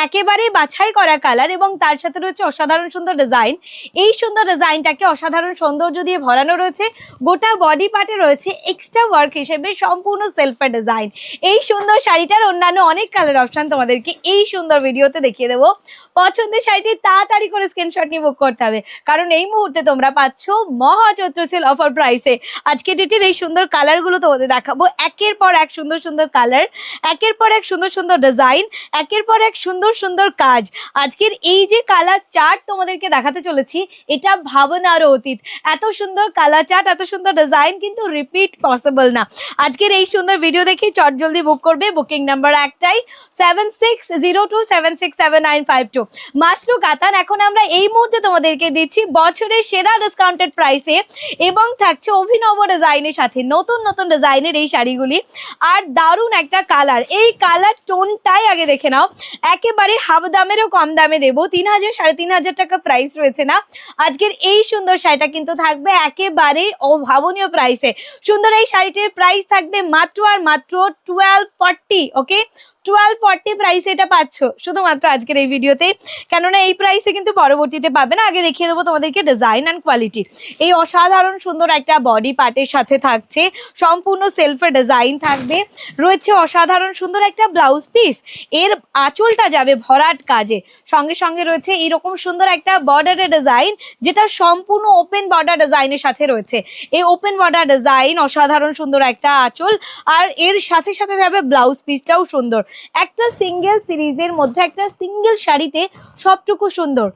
একেবারেই বাছাই করা কালার এবং তার সাথে রয়েছে অসাধারণ সুন্দর ডিজাইন। এই সুন্দর ডিজাইনটাকে অসাধারণ সৌন্দর্য দিয়ে ভরানো রয়েছে। গোটা বডি পার্টে রয়েছে এক্সট্রা ওয়ার্ক হিসেবে সম্পূর্ণ সেলফের ডিজাইন। এই সুন্দর শাড়িটার অন্যান্য অনেক কালার অপশন তোমাদেরকে এই সুন্দর ভিডিওতে দেখিয়ে দেবো। পছন্দের শাড়িটি তাড়াতাড়ি করে স্ক্রিনশট নিয়ে বুক করতে হবে, কারণ এই মুহূর্তে তোমরা পাচ্ছ মহা চৈত্র সেল অফার প্রাইসে। আজকে ডেটের এই সুন্দর কালারগুলো তোমাদের দেখাবো, একের পর এক সুন্দর সুন্দর কালার, একের পর এক সুন্দর সুন্দর ডিজাইন, একের পর এক সুন্দর সুন্দর কাজ। আজকের এই যে কালার চার্ট তোমাদেরকে দেখাতে চলেছি, এটা ভাবনারও অতীত। এত সুন্দর কালার চার্ট, এত সুন্দর ডিজাইন কিন্তু রিপিট পসিবল না। আজকের এই সুন্দর ভিডিও দেখে চট জলদি বুক করবে। বুকিং নাম্বার একটাই 7602767952। মাস্টু কাতান এখন আমরা এই মুহূর্তে তোমাদেরকে দিচ্ছি বছরের সেরা ডিসকাউন্টেড প্রাইসে, এবং থাকছে অভিনব ডিজাইনের সাথে নতুন নতুন ডিজাইনের এই শাড়িগুলি। আর দারুণ একটা কালার, এই কালার টোনটাই আগে দেখে নাও। একেবারে হাফ দামেরও কম দামে দেবো, 3000 3500 টাকা প্রাইস রয়েছে না। আজকের এই সুন্দর শাড়িটা কিন্তু থাকবে একেবারে অভাবনীয় প্রাইসে। সুন্দর এই শাড়িটির প্রাইস থাকবে মাত্র আর মাত্র 1240। ওকে, 1240 প্রাইসে এটা পাচ্ছ শুধুমাত্র আজকের এই ভিডিওতে, কেননা এই প্রাইসে কিন্তু পরবর্তীতে পাবে না। আগে দেখিয়ে দেবো তোমাদেরকে ডিজাইন অ্যান্ড কোয়ালিটি। এই অসাধারণ সুন্দর একটা বডি পার্টের সাথে থাকছে সম্পূর্ণ সেলফের ডিজাইন থাকবে, রয়েছে অসাধারণ সুন্দর একটা ব্লাউজ পিস। এর আঁচলটা যাবে ভরাট কাজে, সঙ্গে সঙ্গে রয়েছে এরকম সুন্দর একটা বর্ডারের ডিজাইন, যেটা সম্পূর্ণ ওপেন বর্ডার ডিজাইনের সাথে রয়েছে। এই ওপেন বর্ডার ডিজাইন, অসাধারণ সুন্দর একটা আঁচল, আর এর সাথে সাথে যাবে ব্লাউজ পিসটাও সুন্দর। একটা সিঙ্গেল সিরিজের মধ্যে একটা সিঙ্গেল শাড়িতে সবটুকু সুন্দর।